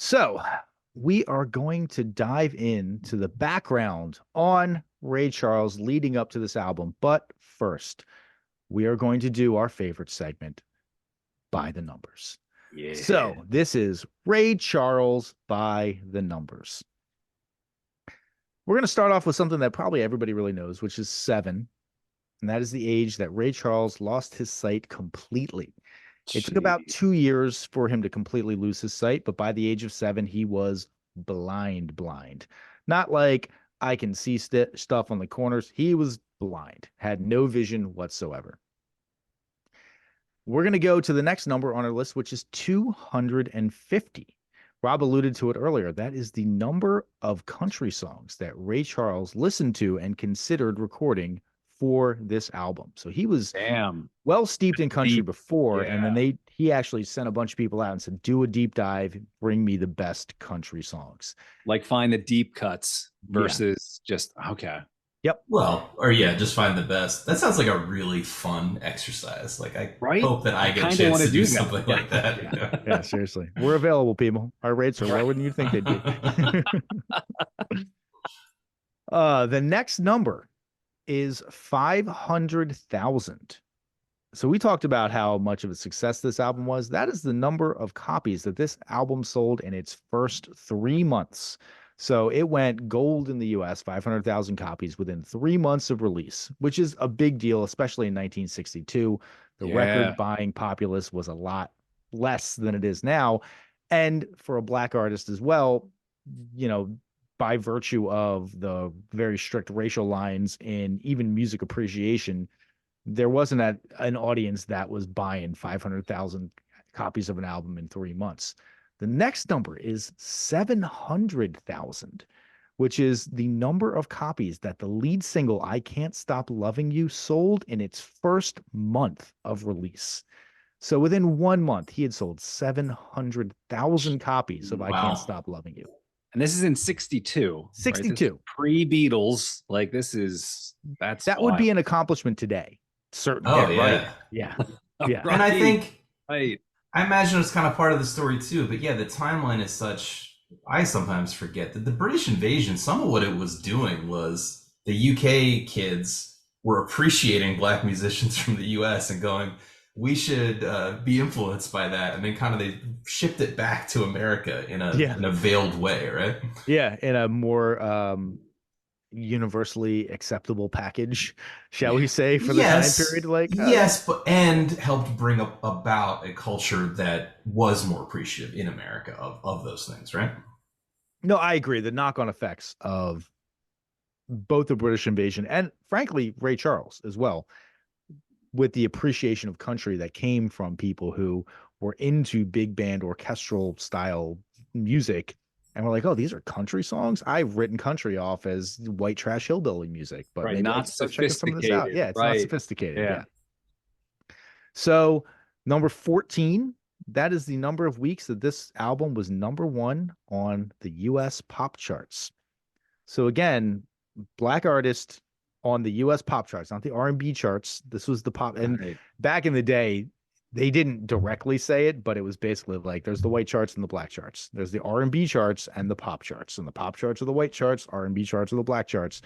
So we are going to dive into the background on Ray Charles leading up to this album. But first, we are going to do our favorite segment, By the Numbers. Yeah. So this is Ray Charles by the Numbers. We're going to start off with something that probably everybody really knows, which is 7. And that is the age that Ray Charles lost his sight completely. It took about Gee. 2 years for him to completely lose his sight, but by the age of 7, he was blind. Not like I can see stuff on the corners. He was blind, had no vision whatsoever. We're going to go to the next number on our list, which is 250. Rob alluded to it earlier. That is the number of country songs that Ray Charles listened to and considered recording for this album. So he was Damn. well steeped in country Deep. before, and Yeah. then he actually sent a bunch of people out and said, "Do a deep dive, bring me the best country songs." Like find the deep cuts Yeah. versus just okay. Yep. Well, or yeah, just find the best. That sounds like a really fun exercise. Like I Right? hope that I I get a kinda chance wanna to do do that. something Yeah. like that. Yeah. Yeah, seriously. We're available, people. Our rates are lower than you think they'd be. The next number is 500,000. So we talked about how much of a success this album was. That is the number of copies that this album sold in its first 3 months. So it went gold in the US, 500,000 copies within 3 months of release, which is a big deal, especially in 1962. The Yeah. record buying populace was a lot less than it is now. And for a black artist as well, you know, by virtue of the very strict racial lines in even music appreciation, there wasn't an audience that was buying 500,000 copies of an album in 3 months. The next number is 700,000, which is the number of copies that the lead single I Can't Stop Loving You sold in its first month of release. So within 1 month, he had sold 700,000 copies of I Can't Wow. Stop Loving You. And this is in 62. Right? 62. Pre-Beatles. Like that's That would be an accomplishment today. Certainly. Oh Yeah, yeah. right. Yeah. Yeah. And I think right. I imagine it's kind of part of the story too. But yeah, the timeline is such. I sometimes forget that the British invasion. Some of what it was doing was the UK kids were appreciating black musicians from the US and going, "We should be influenced by that," and then kind of they shipped it back to America in Yeah. a veiled way, right? Yeah, in a more universally acceptable package, shall we say, for the time period. Like, yes, but and helped bring up about a culture that was more appreciative in America of those things, right? no, I agree. The knock-on effects of both the British invasion and, frankly, Ray Charles as well, with the appreciation of country that came from people who were into big band orchestral style music. And we're like, oh, these are country songs. I've written country off as white trash hillbilly music, but Right. maybe I Not can start checking some of this out. sophisticated. Yeah, it's not Right. sophisticated. Yeah. Yeah. So number 14, that is the number of weeks that this album was number 1 on the US pop charts. So again, black artist on the US pop charts, not the R&B charts. This was the pop. And Right. back in the day, they didn't directly say it, but it was basically like there's the white charts and the black charts. There's the R&B charts and the pop charts. And the pop charts are the white charts, R&B charts are the black charts.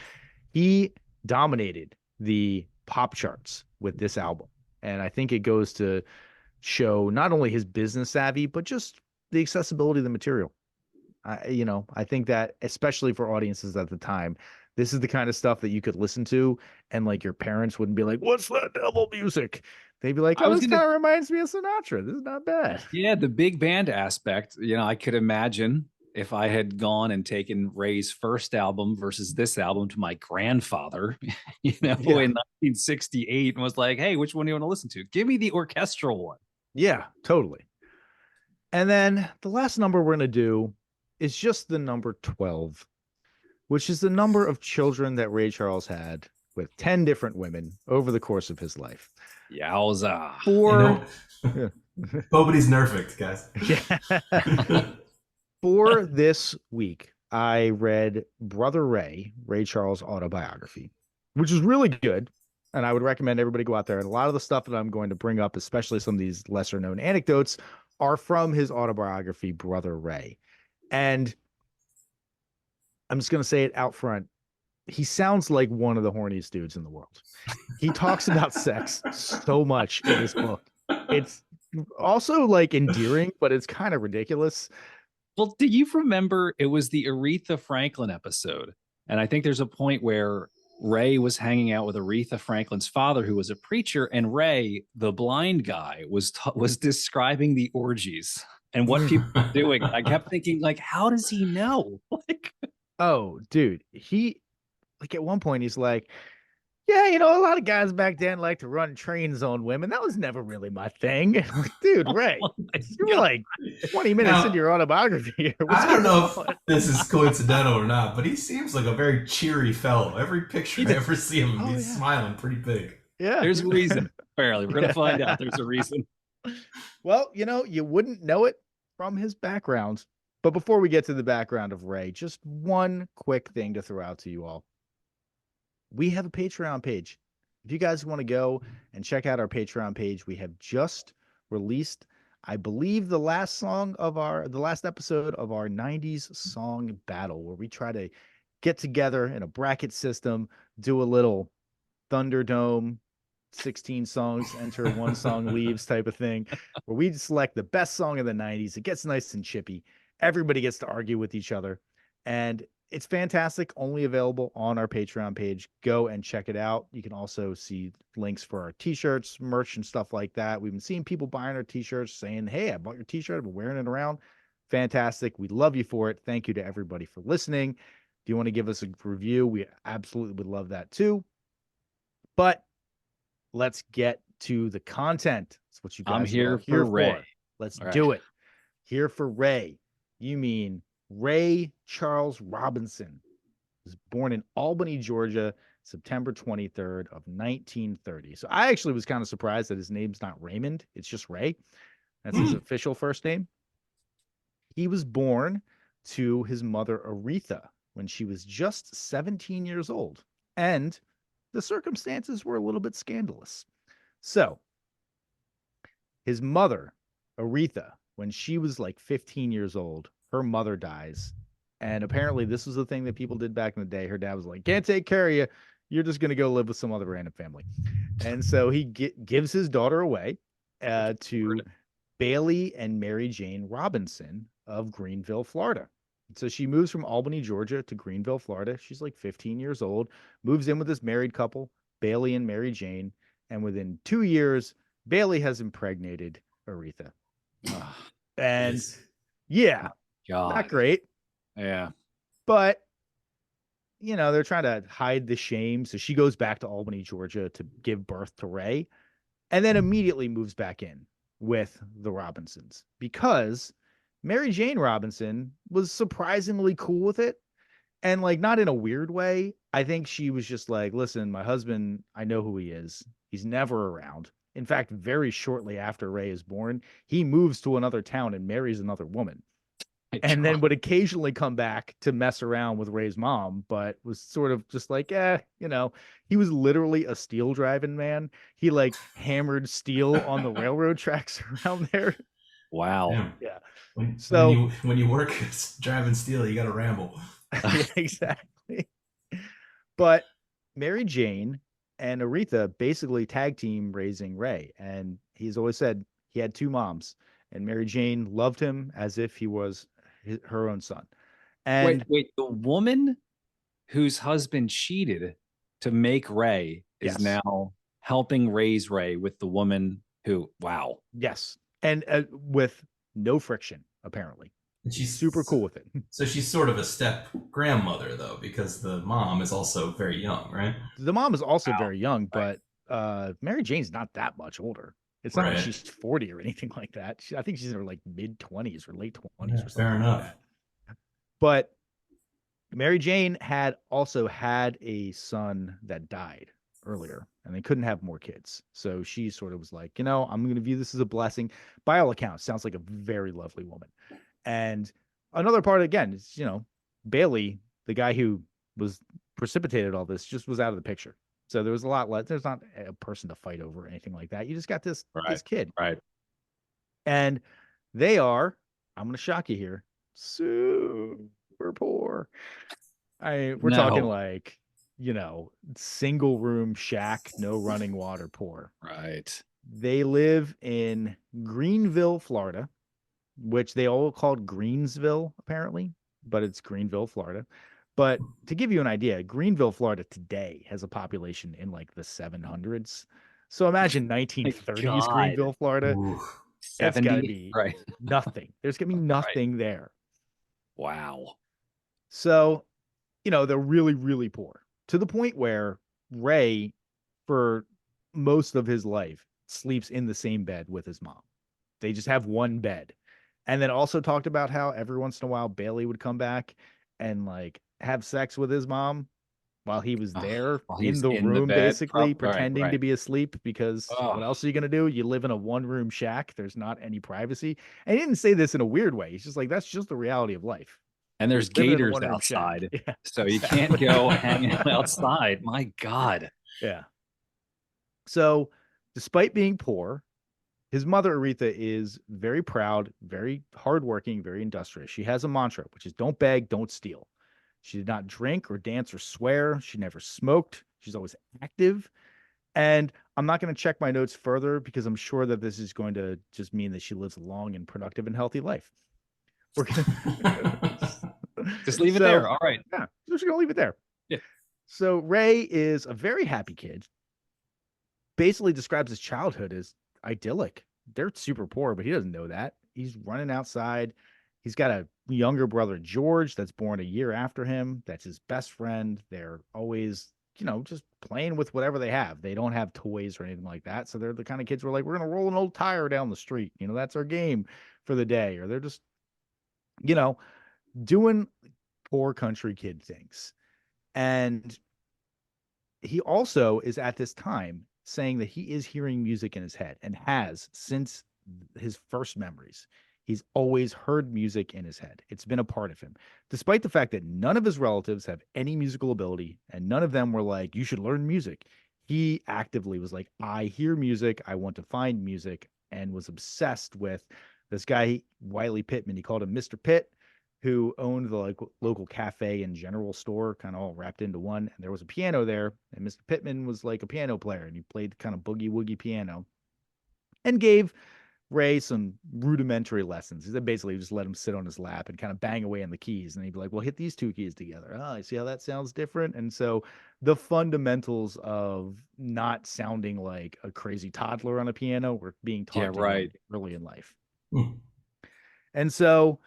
He dominated the pop charts with this album. And I think it goes to show not only his business savvy, but just the accessibility of the material. I think that especially for audiences at the time, this is the kind of stuff that you could listen to, and like your parents wouldn't be like, "What's that devil music?" They'd be like, I "Oh, was this gonna kind of reminds me of Sinatra. This is not bad." Yeah, the big band aspect, I could imagine if I had gone and taken Ray's first album versus this album to my grandfather, Yeah. in 1968 and was like, hey, which one do you want to listen to? Give me the orchestral one. Yeah, totally. And then the last number we're going to do is just the number 12, which is the number of children that Ray Charles had with 10 different women over the course of his life. Yowza. For Nobody's perfect, guys. Yeah. For this week, I read Brother Ray Charles' autobiography, which is really good. And I would recommend everybody go out there. And a lot of the stuff that I'm going to bring up, especially some of these lesser known anecdotes, are from his autobiography, Brother Ray. And I'm just gonna say it out front. He sounds like one of the horniest dudes in the world. He talks about sex so much in this book. It's also like endearing, but it's kind of ridiculous. Well, do you remember it was the Aretha Franklin episode? And I think there's a point where Ray was hanging out with Aretha Franklin's father, who was a preacher, and Ray, the blind guy, was describing the orgies and what people were doing. I kept thinking, like, how does he know? Like, Oh, dude, he like at one point he's like, yeah, a lot of guys back then like to run trains on women. That was never really my thing. Like, dude, Ray, oh my you were God. like 20 minutes Now, into your autobiography here. What's I don't know going if this is coincidental or not, but he seems like a very cheery fellow. Every picture I ever see him, Oh, he's yeah. smiling pretty big. Yeah. There's a reason. Apparently, we're gonna find Yeah. out. There's a reason. Well, you wouldn't know it from his background. But before we get to the background of Ray, just one quick thing to throw out to you all. We have a Patreon page. If you guys want to go and check out our Patreon page, we have just released, I believe, the last episode of our 90s song battle, where we try to get together in a bracket system, do a little Thunderdome, 16 songs enter, one song leaves type of thing, where we select the best song of the 90s. It gets nice and chippy. Everybody gets to argue with each other. And it's fantastic. Only available on our Patreon page. Go and check it out. You can also see links for our t-shirts, merch, and stuff like that. We've been seeing people buying our t-shirts saying, hey, I bought your t-shirt. I've been wearing it around. Fantastic. We love you for it. Thank you to everybody for listening. If you want to give us a review, we absolutely would love that too. But let's get to the content. That's what you guys I'm here are for here Ray. for. Let's All right. do it. Here for Ray. You mean Ray Charles Robinson was born in Albany, Georgia, September 23rd of 1930. So I actually was kind of surprised that his name's not Raymond. It's just Ray. That's his official first name. He was born to his mother, Aretha, when she was just 17 years old. And the circumstances were a little bit scandalous. So his mother, Aretha, when she was like 15 years old, her mother dies. And apparently this was the thing that people did back in the day. Her dad was like, can't take care of you. You're just going to go live with some other random family. And so he gives his daughter away to Bailey and Mary Jane Robinson of Greenville, Florida. So she moves from Albany, Georgia to Greenville, Florida. She's like 15 years old, moves in with this married couple, Bailey and Mary Jane. And within 2 years, Bailey has impregnated Aretha. And yeah, God. not great. Yeah. But, they're trying to hide the shame. So she goes back to Albany, Georgia to give birth to Ray, and then immediately moves back in with the Robinsons because Mary Jane Robinson was surprisingly cool with it. And like, not in a weird way. I think she was just like, listen, my husband, I know who he is. He's never around. In fact, very shortly after Ray is born, he moves to another town and marries another woman. And then would occasionally come back to mess around with Ray's mom, but was sort of just like, he was literally a steel driving man. He like hammered steel on the railroad tracks around there. Wow. Yeah. When you work driving steel, you got to ramble. Yeah, exactly. But Mary Jane and Aretha basically tag team raising Ray. And he's always said he had two moms, and Mary Jane loved him as if he was her own son. And wait, the woman whose husband cheated to make Ray is now helping raise Ray with the woman who, wow. Yes. And with no friction, apparently. And she's super cool with it. So she's sort of a step grandmother, though, because the mom is also very young, right? The mom is also very young, but Mary Jane's not that much older. It's not like she's 40 or anything like that. I think she's in her like mid-20s or late 20s or something. Fair enough. Like that. But Mary Jane had also had a son that died earlier, and they couldn't have more kids. So she sort of was like, I'm going to view this as a blessing. By all accounts, sounds like a very lovely woman. And another part, again, is, Bailey, the guy who was precipitated all this, just was out of the picture. So there was a lot less. There's not a person to fight over or anything like that. You just got this kid. Right. And they are, I'm going to shock you here, super poor. We're talking No. like, single room shack, no running water, poor. Right. They live in Greenville, Florida, which they all called Greensville, apparently, but it's Greenville, Florida. But to give you an idea, Greenville, Florida today has a population in like the 700s. So imagine My 1930s God. Greenville, Florida. Oof. It's got to 70. be Right. nothing. There's going to be Right. nothing there. Wow. So, they're really, really poor to the point where Ray, for most of his life, sleeps in the same bed with his mom. They just have one bed. And then also talked about how every once in a while Bailey would come back and like have sex with his mom while he was Oh, there while in he's the in the room, bed. basically Right. pretending to Right. be asleep because Oh, what else are you going to do? You live in a one room shack. There's not any privacy. And he didn't say this in a weird way. He's just like, that's just the reality of life. and You're there's living in a gators one room shack. outside. Yeah, So you can't exactly. go hang out outside. My God. Yeah. So, despite being poor, his mother, Aretha, is very proud, very hardworking, very industrious. She has a mantra, which is don't beg, don't steal. She did not drink or dance or swear. She never smoked. She's always active. And I'm not going to check my notes further because I'm sure that this is going to just mean that she lives a long and productive and healthy life. We're gonna Just leave it so there. All right. yeah, we're just gonna leave it there. Yeah. So Ray is a very happy kid. Basically describes his childhood as idyllic. They're super poor, but he doesn't know that. He's running outside. He's got a younger brother, George, that's born a year after him. That's his best friend. They're always, just playing with whatever they have. They don't have toys or anything like that. So they're the kind of kids who are like, we're going to roll an old tire down the street. That's our game for the day. Or they're just, you know, doing poor country kid things. And he also is at this time saying that he is hearing music in his head and has since his first memories. He's always heard music in his head. It's been a part of him, despite the fact that none of his relatives have any musical ability and none of them were like, you should learn music. He actively was like, I hear music. I want to find music, and was obsessed with this guy, Wiley Pittman. He called him Mr. Pitt, who owned the local cafe and general store, kind of all wrapped into one. And there was a piano there, and Mr. Pittman was like a piano player, and he played kind of boogie woogie piano, and gave Ray some rudimentary lessons. He said basically just let him sit on his lap and kind of bang away on the keys, and he'd be like, "Well, hit these two keys together. Oh, I see how that sounds different." And so the fundamentals of not sounding like a crazy toddler on a piano were being taught to him early in life. And so,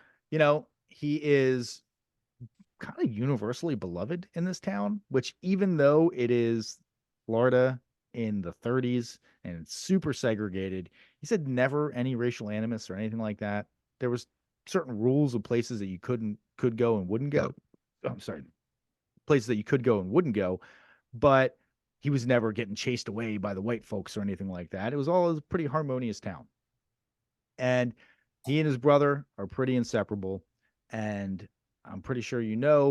he is kind of universally beloved in this town, which even though it is Florida in the 30s and it's super segregated, he said never any racial animus or anything like that. There was certain rules of places that you could go and wouldn't go. I'm sorry, places that you could go and wouldn't go, but he was never getting chased away by the white folks or anything like that. It was all a pretty harmonious town. And he and his brother are pretty inseparable. And I'm pretty sure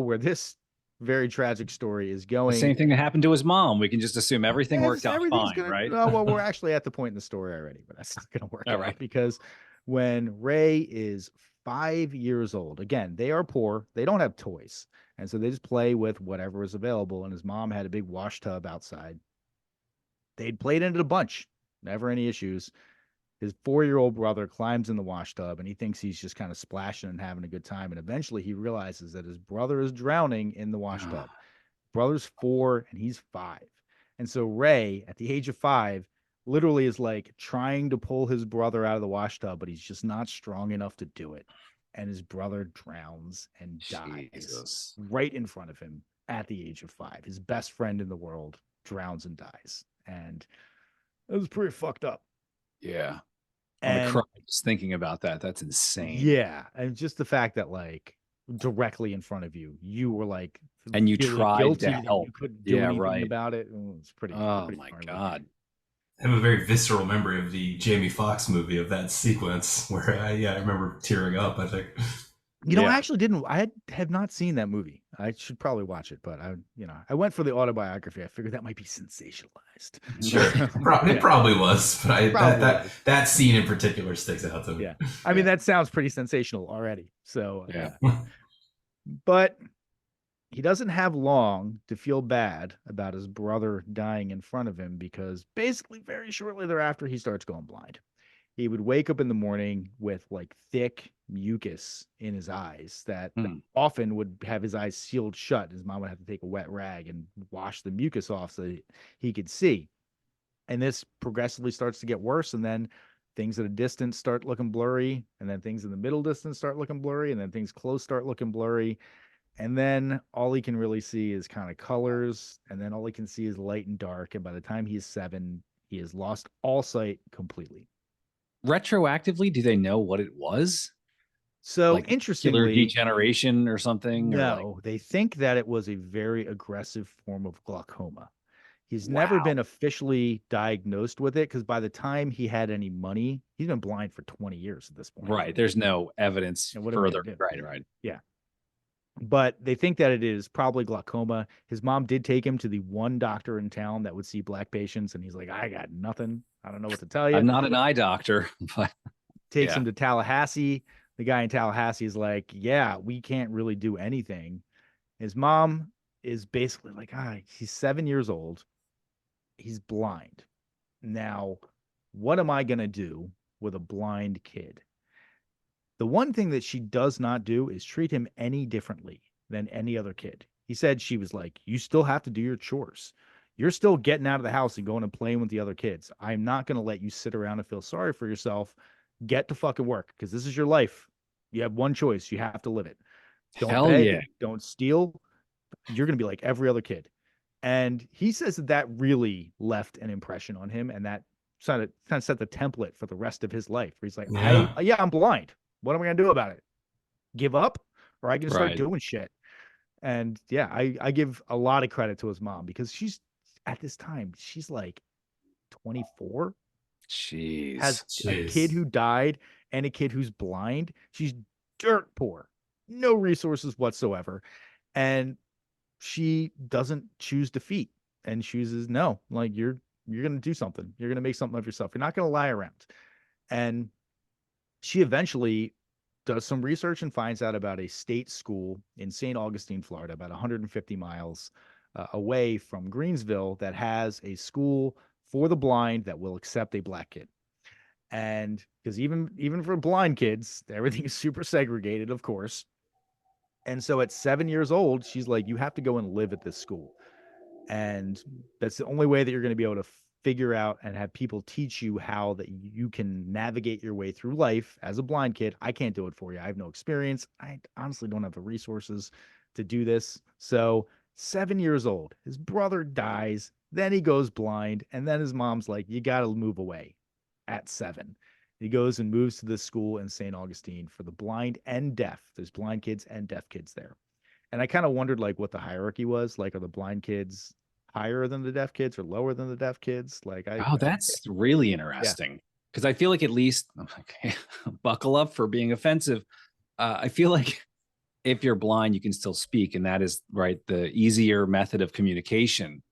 where this very tragic story is going. The same thing that happened to his mom. We can just assume everything worked out fine, right? Well, we're actually at the point in the story already, but that's not going to work out because when Ray is 5 years old, again, they are poor. They don't have toys. And so they just play with whatever is available. And his mom had a big wash tub outside. They'd played in it a bunch, never any issues. His 4-year-old brother climbs in the wash tub and he thinks he's just kind of splashing and having a good time. And eventually he realizes that his brother is drowning in the wash tub. Brother's 4 and he's 5. And so Ray, at the age of 5, literally is like trying to pull his brother out of the wash tub, but he's just not strong enough to do it. And his brother drowns and dies right in front of him at the age of 5. His best friend in the world drowns and dies. And it was pretty fucked up. Yeah. And cry just thinking about that. That's insane. Yeah. And just the fact that directly in front of you, you were like, and you tried to help. You couldn't do anything about it. It's pretty. Oh my God. I have a very visceral memory of the Jamie Foxx movie of that sequence where I remember tearing up, I think. You know, I Yeah. actually didn't. Have not seen that movie. I should probably watch it, but I went for the autobiography. I figured that might be sensationalized. Sure, it Yeah, probably was, but that probably was. that scene in particular sticks out to me. Yeah, I mean that sounds pretty sensational already. So Yeah. but he doesn't have long to feel bad about his brother dying in front of him because basically very shortly thereafter he starts going blind. He would wake up in the morning with like thick mucus in his eyes that Hmm. often would have his eyes sealed shut. His mom would have to take a wet rag and wash the mucus off so that he could see. And this progressively starts to get worse. And then things at a distance start looking blurry. And then things in the middle distance start looking blurry. And then things close start looking blurry. And then all he can really see is kind of colors. And then all he can see is light and dark. And by the time he's 7, he has lost all sight completely. Retroactively, do they know what it was? So Like macular interestingly, degeneration or something? Or like, no, they think that it was a very aggressive form of glaucoma. He's never wow. been officially diagnosed with it because by the time he had any money, he's been blind for 20 years at this point. Right. There's no evidence And what are we further. gonna do? Right. Right. Yeah. But they think that it is probably glaucoma. His mom did take him to the one doctor in town that would see black patients, and he's like, I got nothing. I don't know what to tell you. I'm not an eye doctor, but Takes yeah. him to Tallahassee. The guy in Tallahassee is like, yeah, we can't really do anything. His mom is basically like, he's 7 years old. He's blind. Now, what am I going to do with a blind kid? The one thing that she does not do is treat him any differently than any other kid. He said she was like, you still have to do your chores. You're still getting out of the house and going and playing with the other kids. I'm not going to let you sit around and feel sorry for yourself. Get to fucking work because this is your life. You have one choice. You have to live it. Don't Hell beg. yeah. Don't steal. You're going to be like every other kid. And he says that that really left an impression on him. And that kind of set the template for the rest of his life. Where he's like, Yeah. I'm blind. What am I going to do about it? Give up? Or I can start Right. doing shit. And yeah, I give a lot of credit to his mom because she's at this time, she's like 24, Jeez. has a kid who died and a kid who's blind. She's dirt poor, no resources whatsoever. And she doesn't choose defeat and chooses no, like you're going to do something. You're going to make something of yourself. You're not going to lie around. And she eventually does some research and finds out about a state school in St. Augustine, Florida, about 150 miles away from Greensville, that has a school for the blind that will accept a black kid. And because even for blind kids, everything is super segregated, of course. And so at 7 years old, she's like, you have to go and live at this school. And that's the only way that you're going to be able to figure out and have people teach you how that you can navigate your way through life as a blind kid. I can't do it for you. I have no experience. I honestly don't have the resources to do this. So 7 years old, his brother dies, then he goes blind, and then his mom's like, you got to move away at 7. He goes and moves to this school in St. Augustine for the blind and deaf. There's blind kids and deaf kids there. And I kind of wondered like what the hierarchy was. Like, are the blind kids higher than the deaf kids or lower than the deaf kids? Like, Oh, that's really interesting. Because I feel like at least okay, buckle up for being offensive. I feel like if you're blind, you can still speak, and that is right the easier method of communication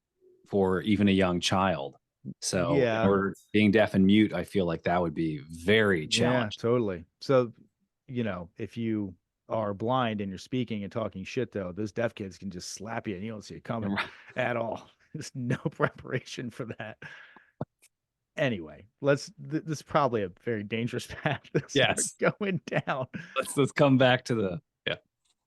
for even a young child. So, Yeah. or being deaf and mute, I feel like that would be very challenging. Yeah, totally. So, if you are blind and you're speaking and talking shit, though, those deaf kids can just slap you and you don't see it coming at all. There's no preparation for that. Anyway, this is probably a very dangerous path to start Yes. going down. Let's come back to the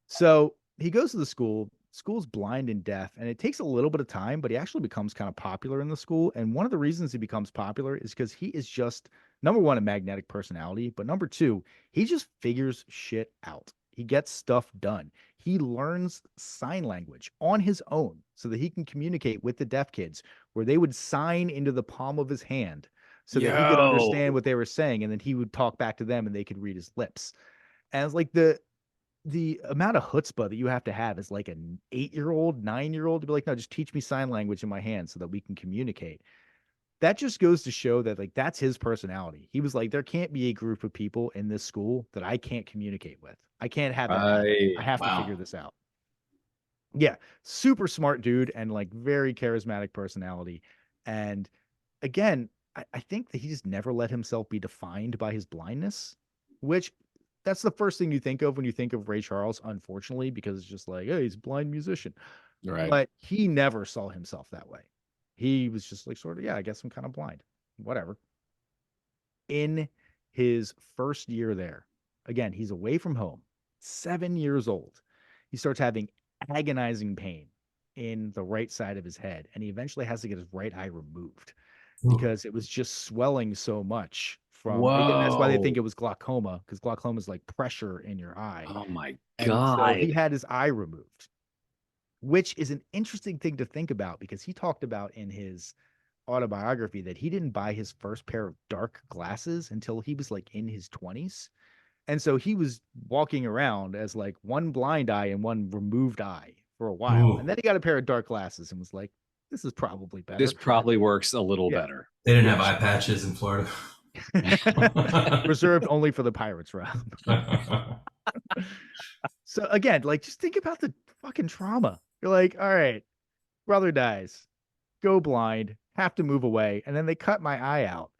So he goes to the school. School's blind and deaf, and it takes a little bit of time, but he actually becomes kind of popular in the school. And one of the reasons he becomes popular is because he is just, number one, a magnetic personality, but number two, he just figures shit out. He gets stuff done. He learns sign language on his own so that he can communicate with the deaf kids, where they would sign into the palm of his hand so that he could understand what they were saying, and then he would talk back to them and they could read his lips. And it's like the amount of chutzpah that you have to have is like an 8-year-old, 9-year-old to be like, no, just teach me sign language in my hand so that we can communicate. that just goes to show that like that's his personality. He was like, there can't be a group of people in this school that I can't communicate with. I can't have that happen. I Right. have to Wow. figure this out. Yeah, super smart dude and like very charismatic personality. And again, I think that he just never let himself be defined by his blindness, which that's the first thing you think of when you think of Ray Charles, unfortunately, because it's just like, hey, he's a blind musician. Right. But he never saw himself that way. He was just like, sort of, yeah, I guess I'm kind of blind. Whatever. In his first year there, again, he's away from home, 7 years old. He starts having agonizing pain in the right side of his head, and he eventually has to get his right eye removed because it was just swelling so much from, and that's why they think Whoa. it was glaucoma, because glaucoma is like pressure in your eye. Oh my And so he God. had his eye removed, which is an interesting thing to think about because he talked about in his autobiography that he didn't buy his first pair of dark glasses until he was like in his 20s. And so he was walking around as like one blind eye and one removed eye for a while. Ooh. And then he got a pair of dark glasses and was like, this is probably better. This probably works a little Yeah. better. They didn't have eye patches in Florida. Reserved only for the Pirates round. So again, like just think about the fucking trauma. You're like, all right, brother dies, go blind, have to move away, and then they cut my eye out.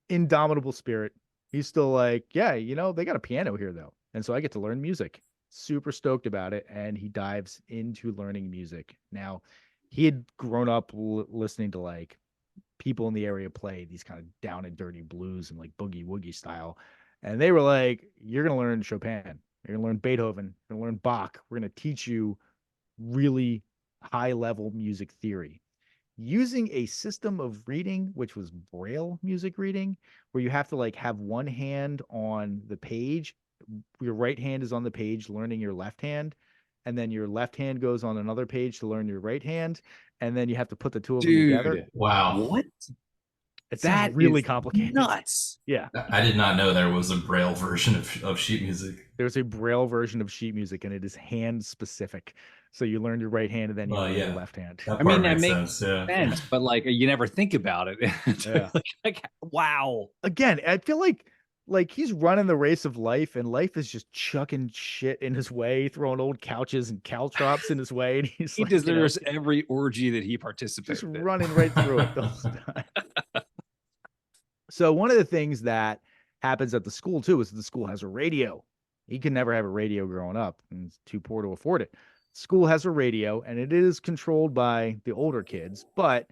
Indomitable spirit. He's still like, yeah, they got a piano here though. And so I get to learn music. Super stoked about it. And he dives into learning music. Now, he had grown up listening to like people in the area play these kind of down and dirty blues and like boogie woogie style. And they were like, you're going to learn Chopin. You're going to learn Beethoven. You're going to learn Bach. We're going to teach you really high level music theory using a system of reading, which was Braille music reading, where you have to like have one hand on the page. Your right hand is on the page learning your left hand. And then your left hand goes on another page to learn your right hand. And then you have to put the two of them together. Dude, Wow. what? It's That really is complicated. nuts. Yeah. I did not know there was a Braille version of sheet music. There's a Braille version of sheet music, and it is hand specific. So you learn your right hand, and then you learn your left hand. That I mean, part that makes makes sense. Yeah. sense, but like you never think about it. Yeah. like, wow. Again, I feel like he's running the race of life, and life is just chucking shit in his way, throwing old couches and caltrops in his way, and he's He like, deserves every orgy that he participated just in. running right through it the whole time. So one of the things that happens at the school too is the school has a radio. He could never have a radio growing up, and he's too poor to afford it. School has a radio, and it is controlled by the older kids, but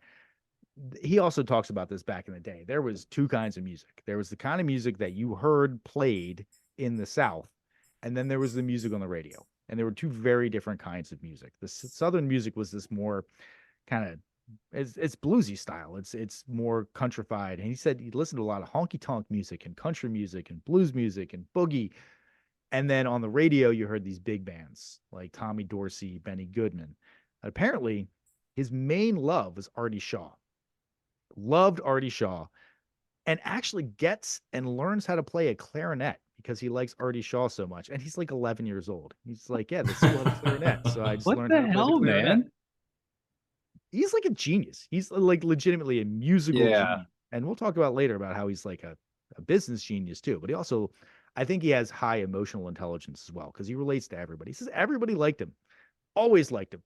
he also talks about this back in the day. There was two kinds of music. There was the kind of music that you heard played in the South, and then there was the music on the radio. And there were two very different kinds of music. The Southern music was this more kind of it's bluesy style. It's more countrified. And he said he listened to a lot of honky tonk music and country music and blues music and boogie. And then on the radio, you heard these big bands like Tommy Dorsey, Benny Goodman. Apparently, his main love was Artie Shaw. Loved Artie Shaw, and actually gets and learns how to play a clarinet because he likes Artie Shaw so much. And he's like 11 years old. He's like, yeah, this is a clarinet. So I just What learned the how to play the hell, clarinet. man? He's like a genius. He's like legitimately a musical Yeah. genius. And we'll talk about later about how he's like a business genius too. But he also, I think he has high emotional intelligence as well because he relates to everybody. He says everybody liked him, always liked him,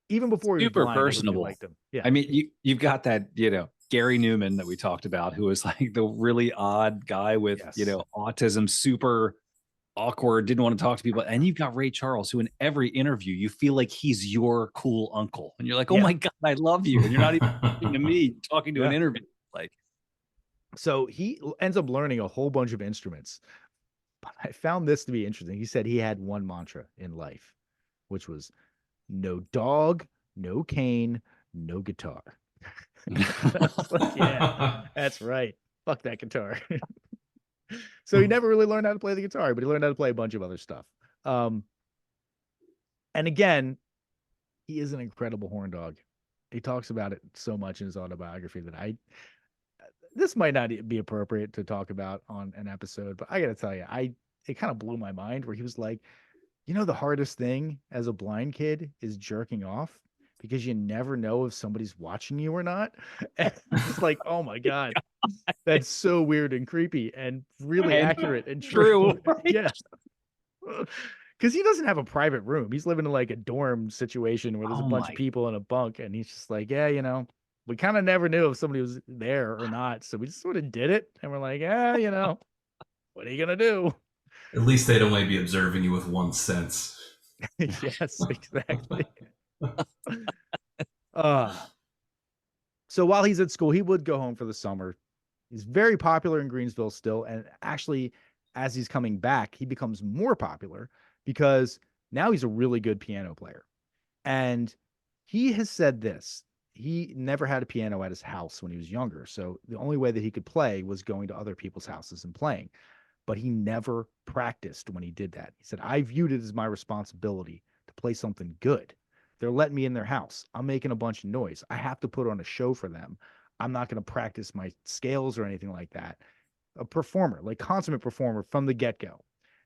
even before he was Super blind, everybody personable. liked him. Yeah, I mean, you've got that, Gary Newman that we talked about, who was like the really odd guy with, Yes. autism, super awkward, didn't want to talk to people. And you've got Ray Charles, who in every interview, you feel like he's your cool uncle. And you're like, oh Yeah. my God, I love you. And you're not even talking to me, talking to an Yeah. interview. Like, So he ends up learning a whole bunch of instruments. But I found this to be interesting. He said he had one mantra in life, which was no dog, no cane, no guitar. I was like, yeah, that's right. Fuck that guitar. So he never really learned how to play the guitar, but he learned how to play a bunch of other stuff. And again, he is an incredible horn dog. He talks about it so much in his autobiography that this might not be appropriate to talk about on an episode, but I got to tell you, it kind of blew my mind where he was like, the hardest thing as a blind kid is jerking off because you never know if somebody's watching you or not. And it's like, oh my God, that's so weird and creepy and really And accurate and true. true. Right? Yeah. Because he doesn't have a private room. He's living in like a dorm situation where there's a Oh bunch of my. people in a bunk. And he's just like, yeah, we kind of never knew if somebody was there or not. So we just sort of did it. And we're like, yeah, what are you going to do? At least they'd only be observing you with one sense. Yes, exactly. Uh, so while he's at school, he would go home for the summer. He's very popular in Greensville still. And actually, as he's coming back, he becomes more popular because now he's a really good piano player. And he has said this. He never had a piano at his house when he was younger. So the only way that he could play was going to other people's houses and playing. But he never practiced when he did that. He said, I viewed it as my responsibility to play something good. They're letting me in their house. I'm making a bunch of noise. I have to put on a show for them. I'm not going to practice my scales or anything like that. A performer, like consummate performer from the get-go.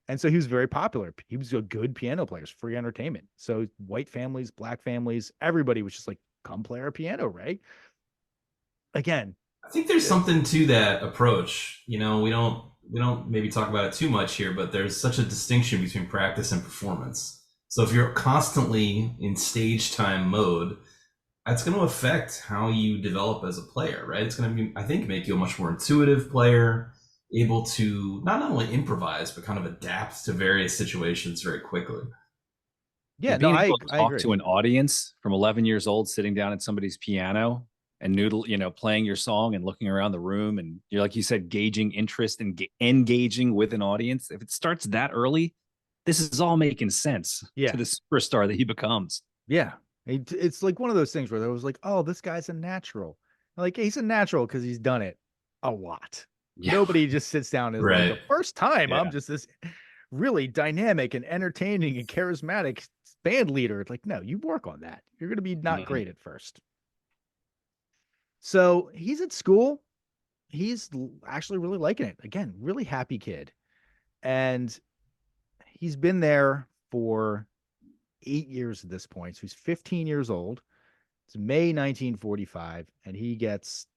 And so he was very popular. He was a good piano player, free entertainment. So white families, black families, everybody was just like, come play our piano, Ray. Again, I think there's something to that approach. We don't maybe talk about it too much here, but there's such a distinction between practice and performance. So if you're constantly in stage time mode, that's going to affect how you develop as a player, right? It's going to be, I think, make you a much more intuitive player, able to not only improvise, but kind of adapt to various situations very quickly. yeah, Being I able to talk agree. to an audience from 11 years old, sitting down at somebody's piano and playing your song and looking around the room, and you're, like you said, gauging interest and engaging with an audience. If it starts that early, this is all making sense Yeah. to the superstar that he becomes. Yeah. It's like one of those things where there was like, oh, this guy's a natural. Like he's a natural because he's done it a lot. Yeah. Nobody just sits down and is like, Right. the first time Yeah. I'm just this really dynamic and entertaining and charismatic band leader. It's like, no, you work on that. You're going to be not great at first. So he's at school. He's actually really liking it. Again, really happy kid. And he's been there for 8 years at this point. So he's 15 years old. It's May 1945, and he gets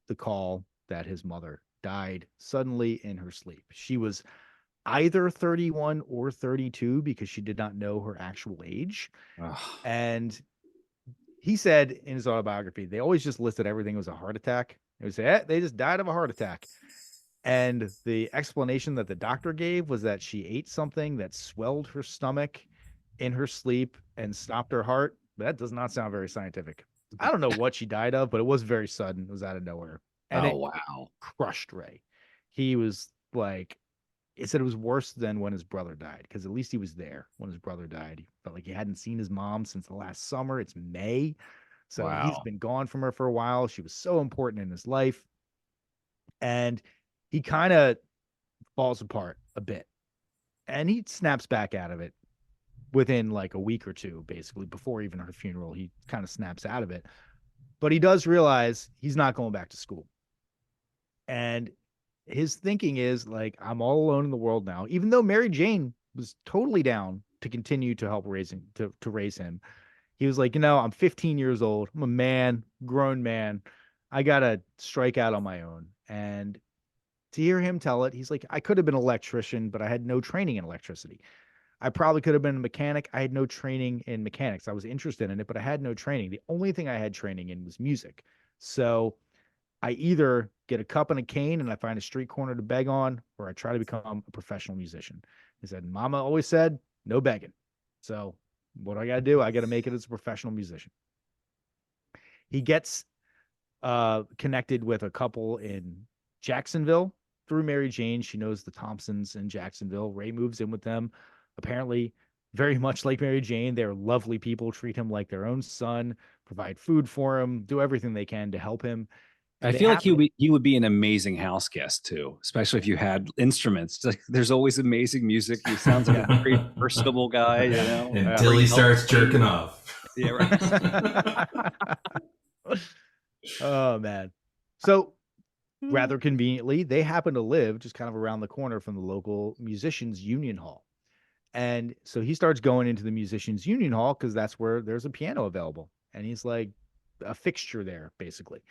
the call that his mother died suddenly in her sleep. She was either 31 or 32 because she did not know her actual age. Ugh. And he said in his autobiography, they always just listed everything as a heart attack. They would say, they just died of a heart attack. And the explanation that the doctor gave was that she ate something that swelled her stomach in her sleep and stopped her heart. But that does not sound very scientific. I don't know what she died of, but it was very sudden. It was out of nowhere. And it wow. crushed Ray. He was like, it said it was worse than when his brother died, because at least he was there when his brother died. He felt like he hadn't seen his mom since the last summer. It's May. So he's been gone from her for a while. She was so important in his life. And he kind of falls apart a bit. And he snaps back out of it within like a week or two, basically, before even her funeral. He kind of snaps out of it. But he does realize he's not going back to school. And his thinking is like, I'm all alone in the world now, even though Mary Jane was totally down to continue to help raise him, to raise him. He was like, I'm 15 years old. I'm a man, grown man. I got to strike out on my own. And to hear him tell it, he's like, I could have been an electrician, but I had no training in electricity. I probably could have been a mechanic. I had no training in mechanics. I was interested in it, but I had no training. The only thing I had training in was music. So I either get a cup and a cane and I find a street corner to beg on, or I try to become a professional musician. He said, Mama always said, no begging. So what do I got to do? I got to make it as a professional musician. He gets connected with a couple in Jacksonville through Mary Jane. She knows the Thompsons in Jacksonville. Ray moves in with them. Apparently, very much like Mary Jane, they're lovely people, treat him like their own son, provide food for him, do everything they can to help him. I feel like he would be an amazing house guest too, especially if you had instruments. Like, there's always amazing music. He sounds like a very personable guy, Until he starts jerking off. Yeah, right. Oh man. So rather conveniently, they happen to live just kind of around the corner from the local musicians union hall. And so he starts going into the musicians union hall because that's where there's a piano available. and he's like a fixture there, basically.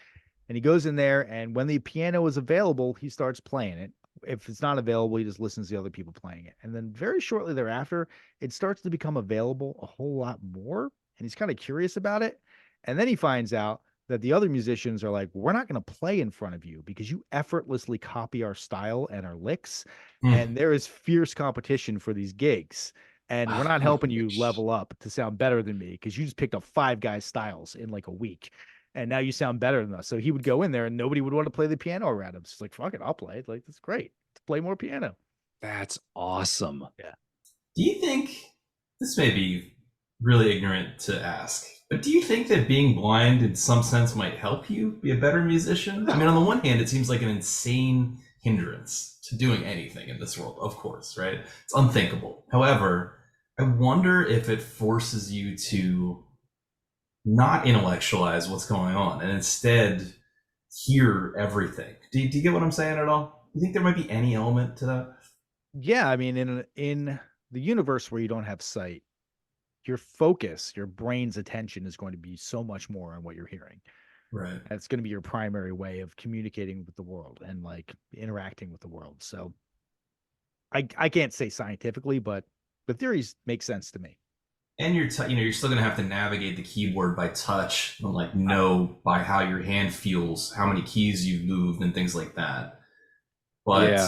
And he goes in there, and when the piano is available, he starts playing it. If it's not available, he just listens to the other people playing it. And then very shortly thereafter, it starts to become available a whole lot more. And he's kind of curious about it. And then he finds out that the other musicians are like, we're not going to play in front of you because you effortlessly copy our style and our licks. And there is fierce competition for these gigs. And we're not helping you level up to sound better than me because you just picked up 5 guys' styles in like a week. And now you sound better than us. So he would go in there and nobody would want to play the piano around him. It's like, fuck it, I'll play it. Like, that's great. Let's play more piano. That's awesome. Yeah. Do you think, this may be really ignorant to ask, but do you think that being blind in some sense might help you be a better musician? I mean, on the one hand, it seems like an insane hindrance to doing anything in this world, of course, right? It's unthinkable. However, I wonder if it forces you to not intellectualize what's going on and instead hear everything. Do you get what I'm saying at all? You think there might be any element to that? Yeah. I mean, in the universe where you don't have sight, your focus, your brain's attention is going to be so much more on what you're hearing. Right. And it's going to be your primary way of communicating with the world and like interacting with the world. So I can't say scientifically, but the theories make sense to me. And you're still gonna have to navigate the keyboard by touch and like know by how your hand feels how many keys you've moved and things like that. But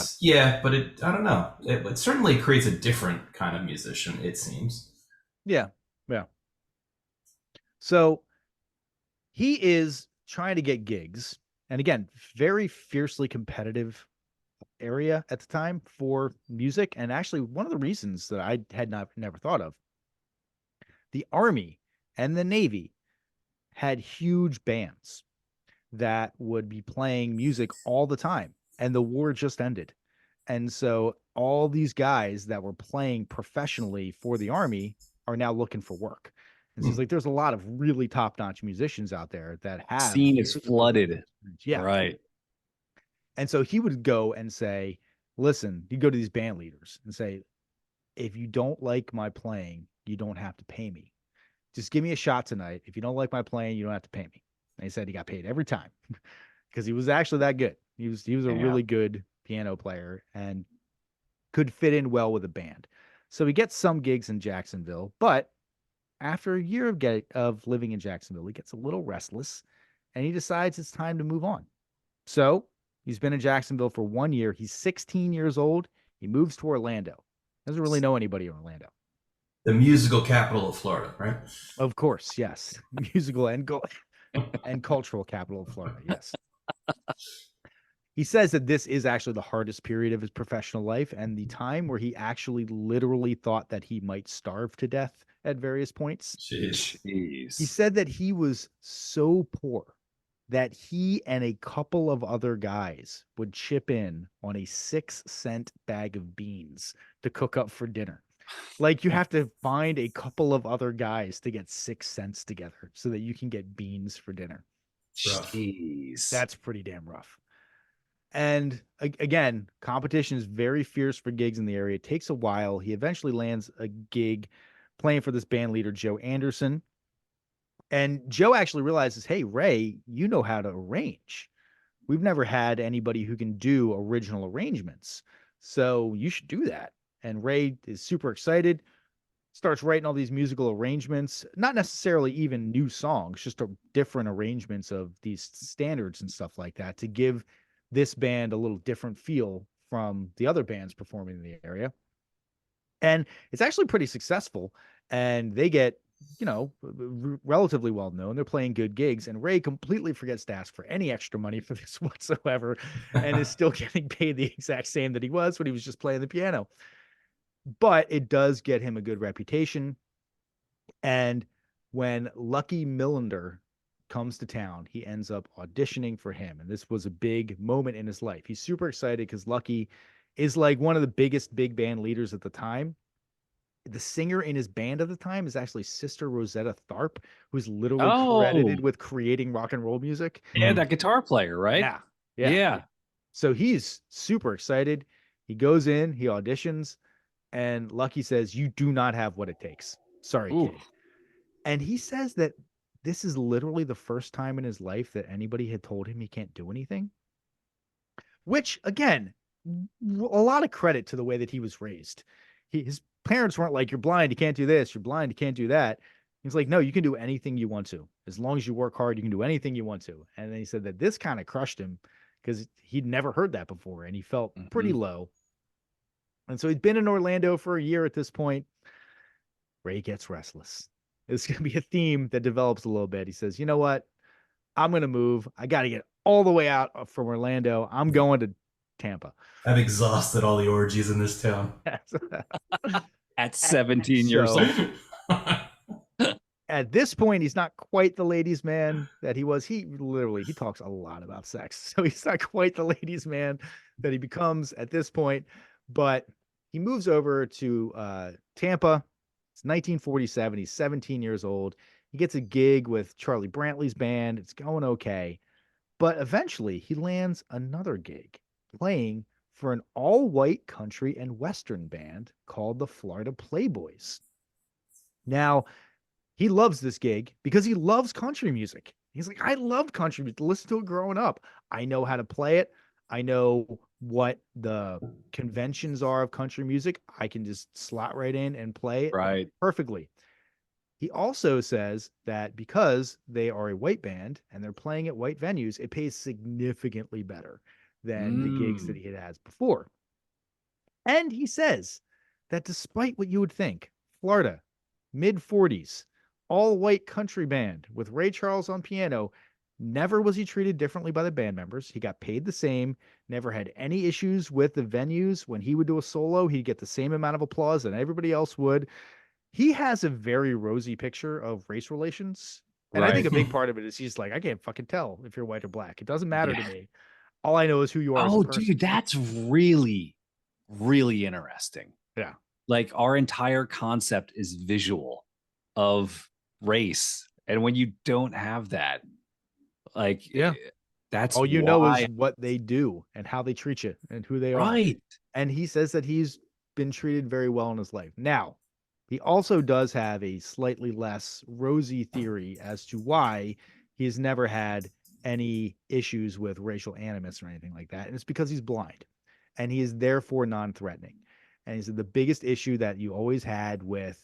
but I don't know. It certainly creates a different kind of musician, it seems. Yeah. So he is trying to get gigs, and again, very fiercely competitive area at the time for music. And actually, one of the reasons that I had never thought of, the Army and the Navy had huge bands that would be playing music all the time, and the war just ended. And so all these guys that were playing professionally for the Army are now looking for work. And so it's like there's a lot of really top-notch musicians out there that have Scene is flooded. Yeah. Right. And so he would go and say, listen, he'd go to these band leaders and say, if you don't like my playing, you don't have to pay me. Just give me a shot tonight. If you don't like my playing, you don't have to pay me. And he said he got paid every time because he was actually that good. He was a really good piano player and could fit in well with a band. So he gets some gigs in Jacksonville, but after a year of living in Jacksonville, he gets a little restless and he decides it's time to move on. So he's been in Jacksonville for 1 year. He's 16 years old. He moves to Orlando. Doesn't really know anybody in Orlando. The musical capital of Florida, right? Of course, yes. Musical and cultural capital of Florida, yes. He says that this is actually the hardest period of his professional life and the time where he actually literally thought that he might starve to death at various points. Jeez. He said that he was so poor that he and a couple of other guys would chip in on a 6-cent bag of beans to cook up for dinner. Like, you have to find a couple of other guys to get 6 cents together so that you can get beans for dinner. Jeez. That's pretty damn rough. And again, competition is very fierce for gigs in the area. It takes a while. He eventually lands a gig playing for this band leader, Joe Anderson. And Joe actually realizes, hey, Ray, you know how to arrange. We've never had anybody who can do original arrangements. So you should do that. And Ray is super excited, starts writing all these musical arrangements, not necessarily even new songs, just different arrangements of these standards and stuff like that to give this band a little different feel from the other bands performing in the area. And it's actually pretty successful. And they get, relatively well known. They're playing good gigs. And Ray completely forgets to ask for any extra money for this whatsoever and is still getting paid the exact same that he was when he was just playing the piano. But it does get him a good reputation. And when Lucky Millinder comes to town, he ends up auditioning for him. And this was a big moment in his life. He's super excited because Lucky is like one of the biggest big band leaders at the time. The singer in his band at the time is actually Sister Rosetta Tharpe, who's literally credited with creating rock and roll music. Yeah, that guitar player, right? Yeah. So he's super excited. He goes in, he auditions, and Lucky says, you do not have what it takes. Sorry, kid. And he says that this is literally the first time in his life that anybody had told him he can't do anything. Which, again, a lot of credit to the way that he was raised. His parents weren't like, you're blind, you can't do this. You're blind, you can't do that. He's like, no, you can do anything you want to. As long as you work hard, you can do anything you want to. And then he said that this kind of crushed him because he'd never heard that before and he felt pretty low. And so he'd been in Orlando for a year at this point. Ray gets restless. It's going to be a theme that develops a little bit. He says, you know what? I'm going to move. I got to get all the way out from Orlando. I'm going to Tampa. I've exhausted all the orgies in this town. At 17 years old. At this point, he's not quite the ladies' man that he was. He talks a lot about sex. So he's not quite the ladies' man that he becomes at this point. But he moves over to Tampa. It's 1947. He's 17 years old. He gets a gig with Charlie Brantley's band. It's going okay. But eventually he lands another gig playing for an all-white country and Western band called the Florida Playboys. Now, he loves this gig because he loves country music. He's like, I loved country music. Listen to it growing up. I know how to play it. I know what the conventions are of country music. I can just slot right in and play it perfectly. He also says that because they are a white band and they're playing at white venues, it pays significantly better than the gigs that he had before. And he says that despite what you would think, Florida, mid-40s, all-white country band with Ray Charles on piano, never was he treated differently by the band members. He got paid the same, never had any issues with the venues. When he would do a solo, he'd get the same amount of applause that everybody else would. He has a very rosy picture of race relations. And I think a big part of it is he's like, I can't fucking tell if you're white or black. It doesn't matter to me. All I know is who you are. Oh, dude, that's really, really interesting. Yeah. Like our entire concept is visual of race. And when you don't have that, like, that's all you know is what they do and how they treat you and who they are. Right. And he says that he's been treated very well in his life. Now, he also does have a slightly less rosy theory as to why he's never had any issues with racial animus or anything like that. And it's because he's blind and he is therefore non-threatening. And he said the biggest issue that you always had with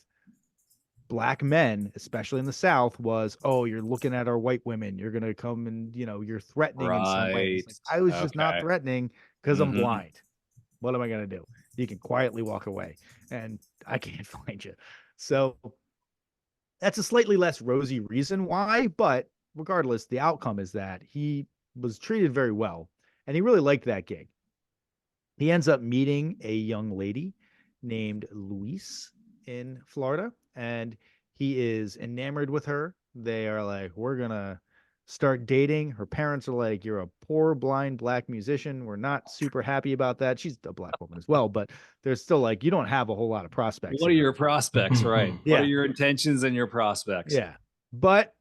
black men, especially in the South, was, oh, you're looking at our white women. You're going to come and, you're threatening in some way. Like, I was just not threatening because I'm blind. What am I going to do? You can quietly walk away and I can't find you. So that's a slightly less rosy reason why, but regardless, the outcome is that he was treated very well and he really liked that gig. He ends up meeting a young lady named Louise in Florida and he is enamored with her. They are like, we're going to start dating. Her parents are like, you're a poor blind black musician. We're not super happy about that. She's a black woman as well, but they're still like, you don't have a whole lot of prospects. What are your prospects, right? Yeah. What are your intentions and your prospects? Yeah. But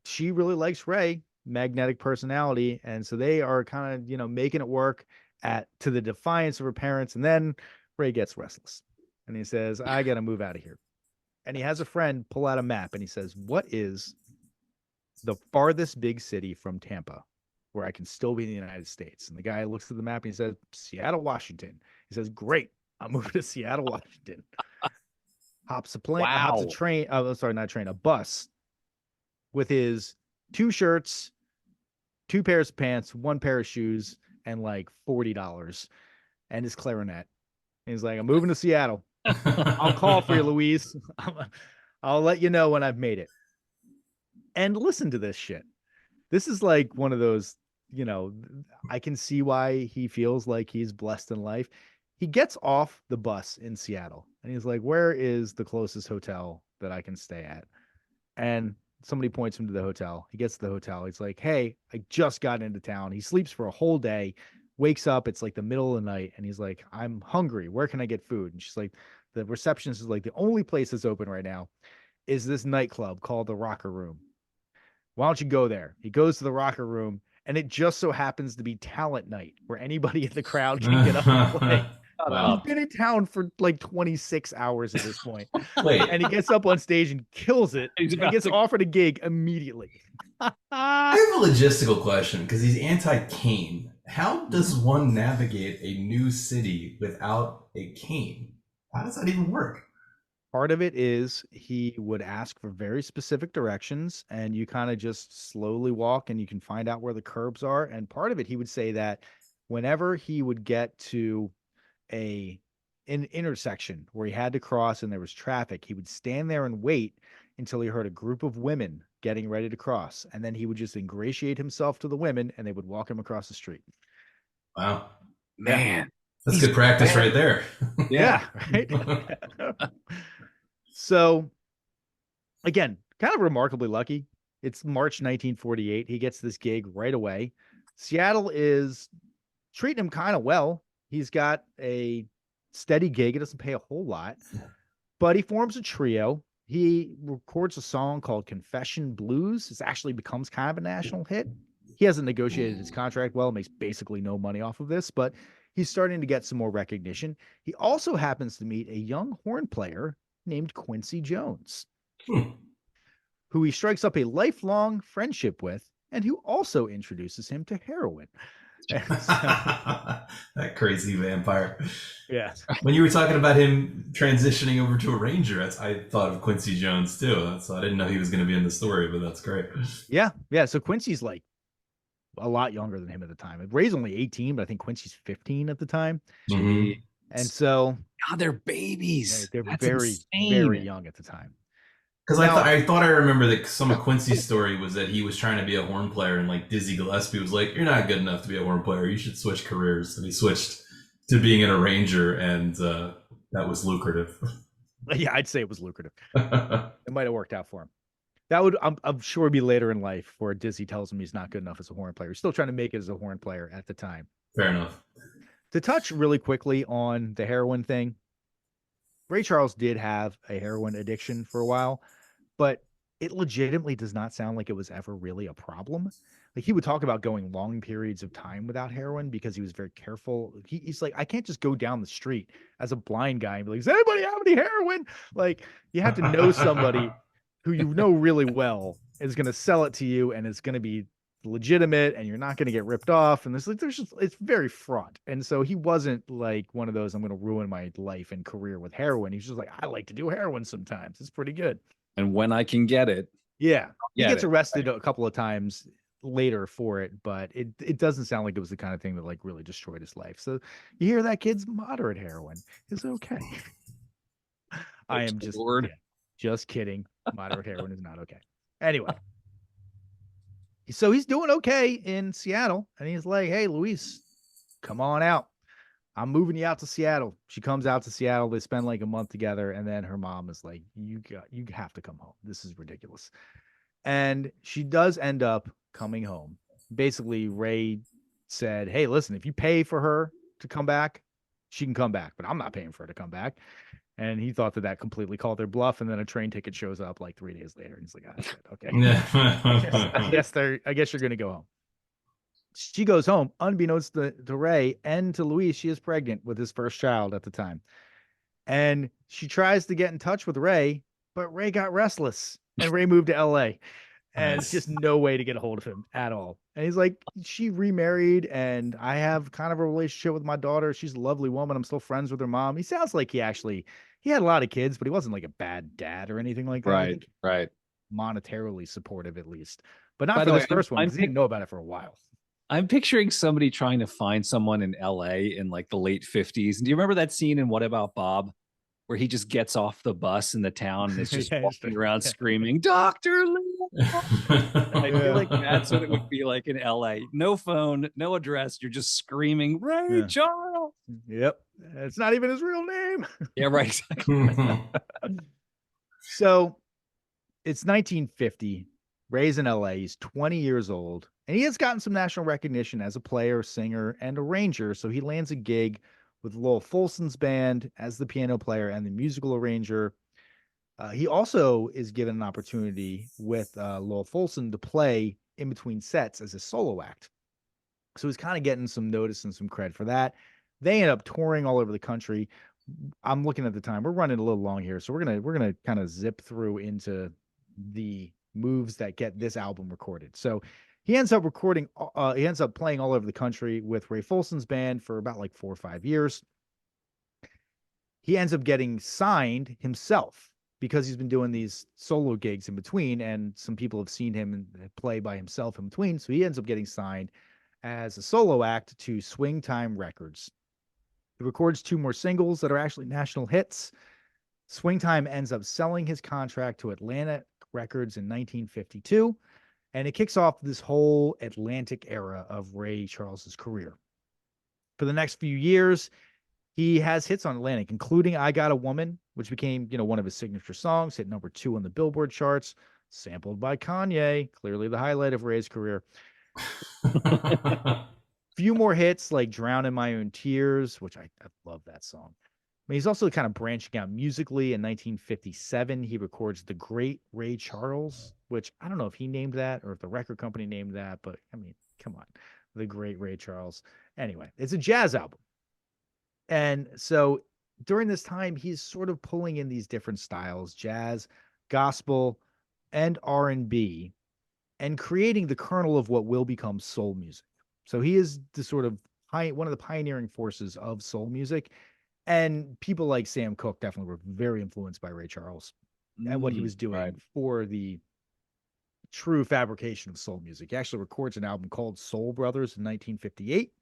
she really likes Ray, magnetic personality. And so they are kind of, making it work to the defiance of her parents. And then Ray gets restless and he says, I got to move out of here. And he has a friend pull out a map and he says, what is the farthest big city from Tampa where I can still be in the United States? And the guy looks at the map and he says, Seattle, Washington. He says, great, I'm moving to Seattle, Washington. Hops a plane, hops a train. Oh, sorry, not a train, a bus with his 2 shirts, 2 pairs of pants, 1 pair of shoes, and like $40 and his clarinet. And he's like, I'm moving to Seattle. I'll call for you, Louise. I'll let you know when I've made it. And listen to this shit. This is like one of those, I can see why he feels like he's blessed in life. He gets off the bus in Seattle and he's like, where is the closest hotel that I can stay at? And somebody points him to the hotel. He gets to the hotel. He's like, hey, I just got into town. He sleeps for a whole day, wakes up. It's like the middle of the night. And he's like, I'm hungry. Where can I get food? And she's like, the receptionist is like, the only place that's open right now is this nightclub called the Rocker Room. Why don't you go there? He goes to the Rocker Room and it just so happens to be talent night where anybody in the crowd can get up and play. Shut Wow. He's been in town for like 26 hours at this point. Wait, And he gets up on stage and kills it. He's And about gets to- offered a gig immediately. I have a logistical question because he's anti-cane. How does one navigate a new city without a cane? How does that even work? Part of it is he would ask for very specific directions, and you kind of just slowly walk and you can find out where the curbs are. And part of it, he would say that whenever he would get to an intersection where he had to cross and there was traffic, he would stand there and wait until he heard a group of women getting ready to cross. And then he would just ingratiate himself to the women and they would walk him across the street. Wow, Man. that's He's good practice bad. right there. Yeah, right. So again, kind of remarkably lucky. It's March 1948. He gets this gig right away. Seattle is treating him kind of well. He's got a steady gig. It doesn't pay a whole lot, but he forms a trio. He records a song called Confession Blues. It actually becomes kind of a national hit. He hasn't negotiated his contract well, makes basically no money off of this, but he's starting to get some more recognition. He also happens to meet a young horn player named Quincy Jones, who he strikes up a lifelong friendship with, and who also introduces him to heroin. That crazy vampire. Yeah. When you were talking about him transitioning over to a ranger, I thought of Quincy Jones too. So I didn't know he was going to be in the story, but that's great. Yeah. Yeah. So Quincy's like a lot younger than him at the time. Ray's only 18, but I think Quincy's 15 at the time. Mhm. And so God, they're babies. they're That's very, insane. very young at the time. Because Now- I thought I remember that some of Quincy's story was that he was trying to be a horn player, and like Dizzy Gillespie was like, "You're not good enough to be a horn player. You should switch careers." And he switched to being an arranger, and that was lucrative. Yeah, I'd say it was lucrative. It might have worked out for him. That would, I'm sure, be later in life where Dizzy tells him he's not good enough as a horn player. He's still trying to make it as a horn player at the time. Fair enough. To touch really quickly on the heroin thing, Ray Charles did have a heroin addiction for a while, but it legitimately does not sound like it was ever really a problem. Like, he would talk about going long periods of time without heroin because he was very careful. He's like, I can't just go down the street as a blind guy and be like, does anybody have any heroin? Like, you have to know somebody who you know really well is going to sell it to you and it's going to be legitimate and you're not going to get ripped off. And it's very fraught. And so he wasn't like one of those, I'm going to ruin my life and career with heroin. He's just like, I like to do heroin sometimes. It's pretty good. And when I can get it, Yeah. He get gets it. arrested a couple of times later for it, but it doesn't sound like it was the kind of thing that like really destroyed his life. So you hear that kid's moderate heroin is okay. I am just, Lord. yeah, just kidding. Moderate heroin is not okay. Anyway. So he's doing okay in Seattle and he's like, hey, Luis, come on out. I'm moving you out to Seattle. She comes out to Seattle. They spend like a month together. And then her mom is like, you have to come home. This is ridiculous. And she does end up coming home. Basically, Ray said, hey, listen, if you pay for her to come back, she can come back, but I'm not paying for her to come back. And he thought that completely called their bluff. And then a train ticket shows up like 3 days later. And he's like, shit, okay. I guess you're going to go home. She goes home, unbeknownst to Ray and to Luis, she is pregnant with his first child at the time. And she tries to get in touch with Ray, but Ray got restless and Ray moved to LA. And Nice. just no way to get a hold of him at all. And he's like, she remarried and I have kind of a relationship with my daughter. She's a lovely woman. I'm still friends with her mom. He sounds like he had a lot of kids, but he wasn't like a bad dad or anything like that. I Right, think right. monetarily supportive at least, but not By for the this way, first one I'm because he didn't know about it for a while. I'm picturing somebody trying to find someone in LA in like the late 50s. And do you remember that scene in What About Bob where he just gets off the bus in the town and is just Yeah, walking around screaming, Dr. Lee? I feel like that's what it would be like in LA. No phone, no address. You're just screaming, Ray Yeah. Charles. Yep. It's not even his real name. Yeah, right. Exactly. So it's 1950. Ray's in LA. He's 20 years old. And he has gotten some national recognition as a player, singer, and arranger. So he lands a gig with Lowell Folsom's band as the piano player and the musical arranger. He also is given an opportunity with Lowell Folsom to play in between sets as a solo act. So he's kind of getting some notice and some cred for that. They end up touring all over the country. I'm looking at the time. We're running a little long here, so we're gonna kind of zip through into the moves that get this album recorded. So he ends up recording. He ends up playing all over the country with Ray Folson's band for about like 4 or 5 years. He ends up getting signed himself because he's been doing these solo gigs in between, and some people have seen him play by himself in between. So he ends up getting signed as a solo act to Swing Time Records. He records 2 more singles that are actually national hits. Swing Time ends up selling his contract to Atlantic Records in 1952, and it kicks off this whole Atlantic era of Ray Charles's career. For the next few years, he has hits on Atlantic, including I Got a Woman, which became, one of his signature songs, hit number 2 on the Billboard charts, sampled by Kanye, clearly the highlight of Ray's career. Few more hits like Drown in My Own Tears, which I love that song. He's also kind of branching out musically. In 1957, he records The Great Ray Charles, which I don't know if he named that or if the record company named that, but I mean, come on. The Great Ray Charles. Anyway, it's a jazz album. And so during this time, he's sort of pulling in these different styles, jazz, gospel, and R&B, and creating the kernel of what will become soul music. So he is the sort of one of the pioneering forces of soul music. And people like Sam Cooke definitely were very influenced by Ray Charles and what he was doing for the true fabrication of soul music. He actually records an album called Soul Brothers in 1958.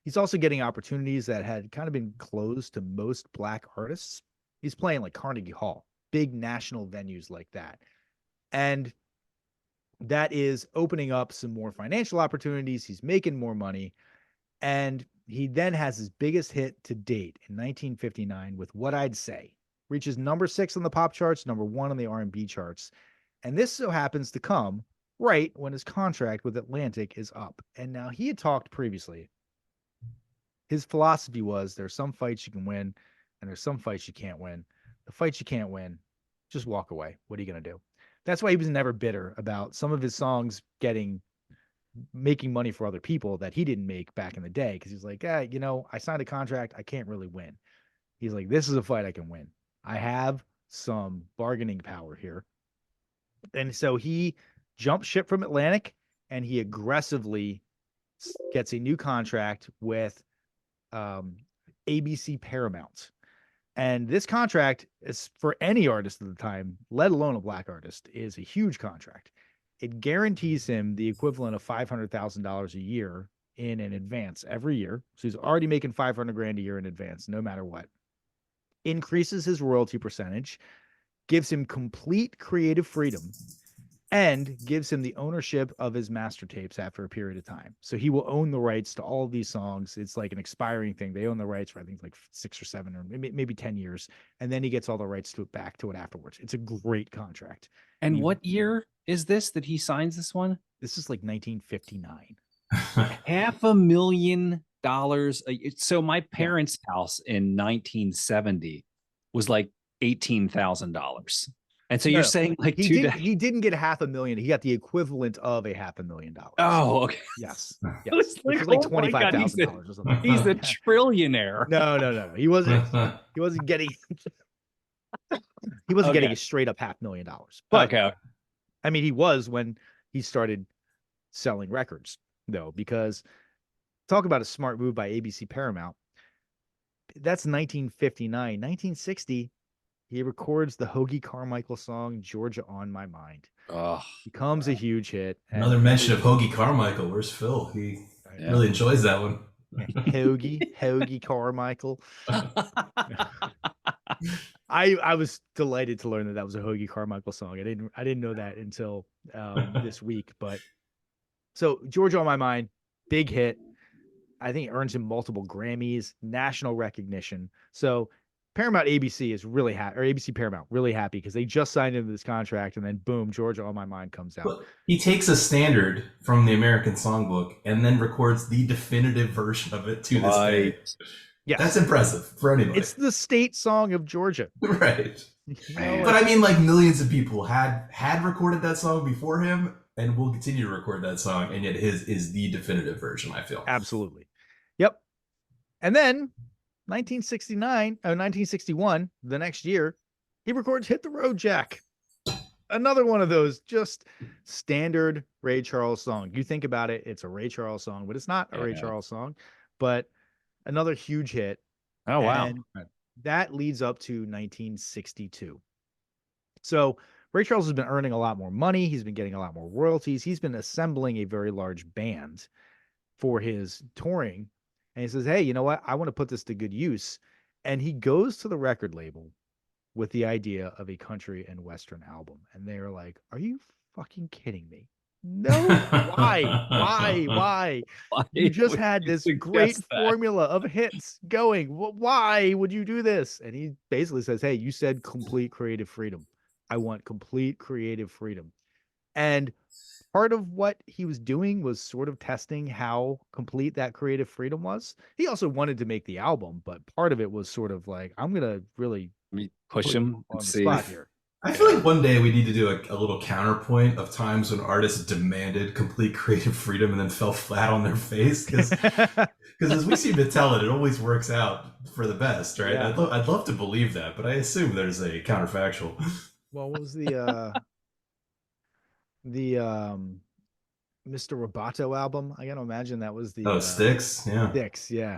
He's also getting opportunities that had kind of been closed to most Black artists. He's playing like Carnegie Hall, big national venues like that. And that is opening up some more financial opportunities. He's making more money. And he then has his biggest hit to date in 1959 with What I'd Say. Reaches number 6 on the pop charts, number 1 on the R&B charts. And this so happens to come right when his contract with Atlantic is up. And now he had talked previously. His philosophy was there's some fights you can win and there's some fights you can't win. The fights you can't win, just walk away. What are you going to do? That's why he was never bitter about some of his songs making money for other people that he didn't make back in the day. Cause he's like, I signed a contract. I can't really win. He's like, this is a fight I can win. I have some bargaining power here. And so he jumped ship from Atlantic and he aggressively gets a new contract with ABC Paramount. And this contract is for any artist at the time, let alone a Black artist, is a huge contract. It guarantees him the equivalent of $500,000 a year in an advance every year. So he's already making $500,000 a year in advance, no matter what. Increases his royalty percentage, gives him complete creative freedom, and gives him the ownership of his master tapes after a period of time. So he will own the rights to all of these songs. It's like an expiring thing. They own the rights for, I think, like 6 or 7 or maybe 10 years. And then he gets all the rights to it back to it afterwards. It's a great contract. And what year is this that he signs this one? This is like 1959. $500,000. So my parents' house in 1970 was like $18,000. And so you're saying like he didn't get $500,000. He got the equivalent of $500,000. Oh, okay. Yes. It was like $25,000 or something. He's a trillionaire. No. He wasn't getting getting a straight up $500,000. But okay. I mean, he was when he started selling records, though, because talk about a smart move by ABC Paramount. That's 1959. 1960. He records the Hoagy Carmichael song, Georgia on My Mind. Oh, becomes a huge hit. Another mention of Hoagy Carmichael. Where's Phil? He really enjoys that one. Hoagy Carmichael. I was delighted to learn that was a Hoagy Carmichael song. I didn't know that until this week. But so Georgia on My Mind, big hit. I think it earns him multiple Grammys, national recognition. So Paramount ABC is really happy, or ABC Paramount really happy because they just signed into this contract, and then boom, Georgia on My Mind comes out. Well, he takes a standard from the American Songbook and then records the definitive version of it to this day. Yes. That's impressive for anybody. It's the state song of Georgia. Right. But I mean, like, millions of people had recorded that song before him and will continue to record that song, and yet his is the definitive version, I feel. Absolutely. Yep. And then 1961, the next year, he records Hit the Road Jack. Another one of those just standard Ray Charles song. You think about it, it's a Ray Charles song, but it's not a Ray Charles song, but another huge hit. Oh, wow. And that leads up to 1962. So Ray Charles has been earning a lot more money. He's been getting a lot more royalties. He's been assembling a very large band for his touring. And he says, hey, you know what? I want to put this to good use. And he goes to the record label with the idea of a country and Western album. And they're like, are you fucking kidding me? No, why? You just had this great formula of hits going. Why would you do this? And he basically says, hey, you said complete creative freedom. I want complete creative freedom. And part of what he was doing was sort of testing how complete that creative freedom was. He also wanted to make the album, but part of it was sort of like, I'm going to really push him on and the see. spot here. I feel like one day we need to do a little counterpoint of times when artists demanded complete creative freedom and then fell flat on their face. Because as we seem to tell it always works out for the best, right? Yeah. I'd love to believe that, but I assume there's a counterfactual. Well, what was the Mr. Roboto album? I gotta imagine that was the Styx, yeah. Styx, yeah.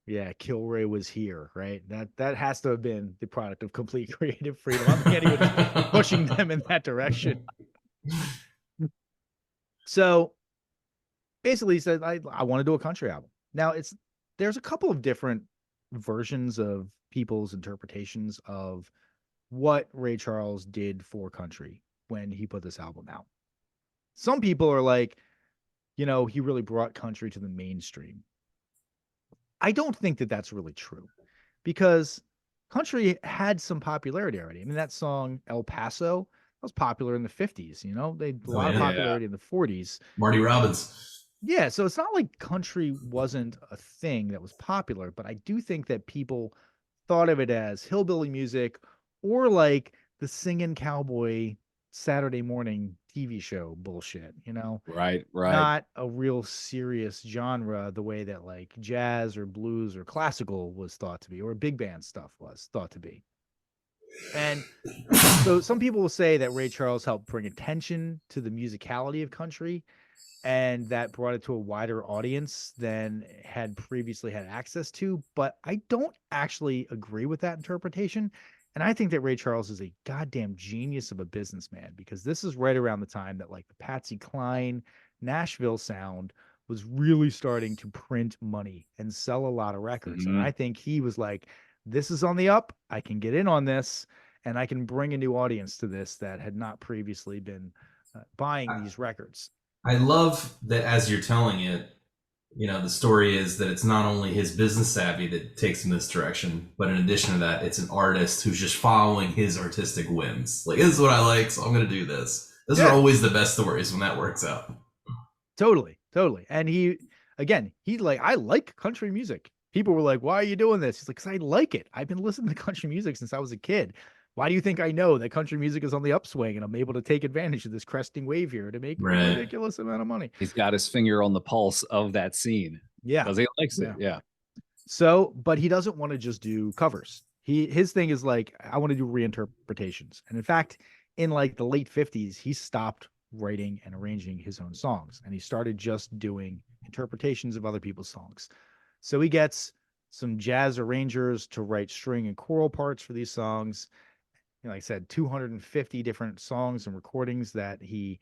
Yeah, Kilroy was here, right? That has to have been the product of complete creative freedom. I'm not even pushing them in that direction. So basically he said, I want to do a country album. Now there's a couple of different versions of people's interpretations of what Ray Charles did for country when he put this album out. Some people are like, he really brought country to the mainstream. I don't think that that's really true, because country had some popularity already. I mean, that song El Paso was popular in the 50s, they had a lot of popularity in the 40s. Marty Robbins. Yeah, so it's not like country wasn't a thing that was popular, but I do think that people thought of it as hillbilly music or like the singing cowboy Saturday morning TV show bullshit, Right. Not a real serious genre the way that like jazz or blues or classical was thought to be, or big band stuff was thought to be. And so some people will say that Ray Charles helped bring attention to the musicality of country, and that brought it to a wider audience than had previously had access to. But I don't actually agree with that interpretation. And I think that Ray Charles is a goddamn genius of a businessman, because this is right around the time that like the Patsy Cline Nashville sound was really starting to print money and sell a lot of records. Mm-hmm. And I think he was like, this is on the up. I can get in on this, and I can bring a new audience to this that had not previously been buying these records. I love that as you're telling it, the story is that it's not only his business savvy that takes him this direction, but in addition to that, it's an artist who's just following his artistic whims. Like, this is what I like, so I'm going to do this. Those are always the best stories when that works out. Totally. And he like, I like country music. People were like, why are you doing this? He's like, because I like it. I've been listening to country music since I was a kid. Why do you think I know that country music is on the upswing and I'm able to take advantage of this cresting wave here to make a ridiculous amount of money? He's got his finger on the pulse of that scene. Yeah. Because he likes it. Yeah. So, but he doesn't want to just do covers. His thing is like, I want to do reinterpretations. And in fact, in like the late 50s, he stopped writing and arranging his own songs, and he started just doing interpretations of other people's songs. So he gets some jazz arrangers to write string and choral parts for these songs. Like I said, 250 different songs and recordings that he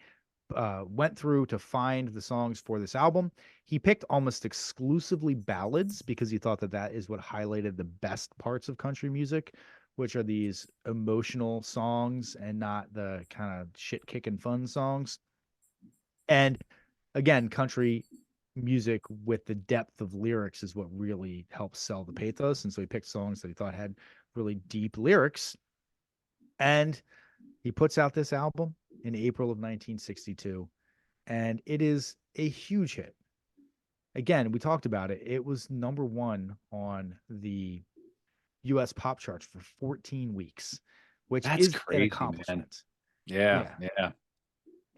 went through to find the songs for this album. He picked almost exclusively ballads because he thought that is what highlighted the best parts of country music, which are these emotional songs and not the kind of shit kicking fun songs. And again, country music with the depth of lyrics is what really helps sell the pathos. And so he picked songs that he thought had really deep lyrics. And he puts out this album in April of 1962, and it is a huge hit. Again, we talked about it. It was number one on the U.S. pop charts for 14 weeks, which is crazy, an accomplishment. Yeah.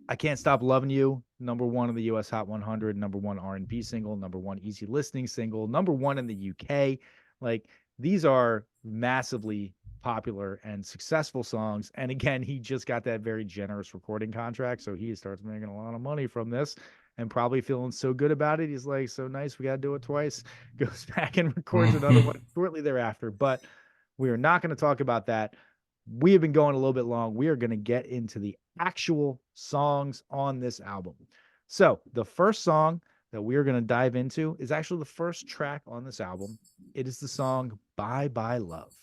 I Can't Stop Loving You, #1 in the US Hot 100, #1 R&B single, #1 easy listening single, #1 in the UK. Like, these are massively popular and successful songs. And again, he just got that very generous recording contract, so he starts making a lot of money from this and probably feeling so good about it. He's like, so nice, we got to do it twice. Goes back and records another one shortly thereafter. But we are not going to talk about that. We have been going a little bit long. We are going to get into the actual songs on this album. So the first song that we are going to dive into is actually the first track on this album. It is the song Bye Bye Love.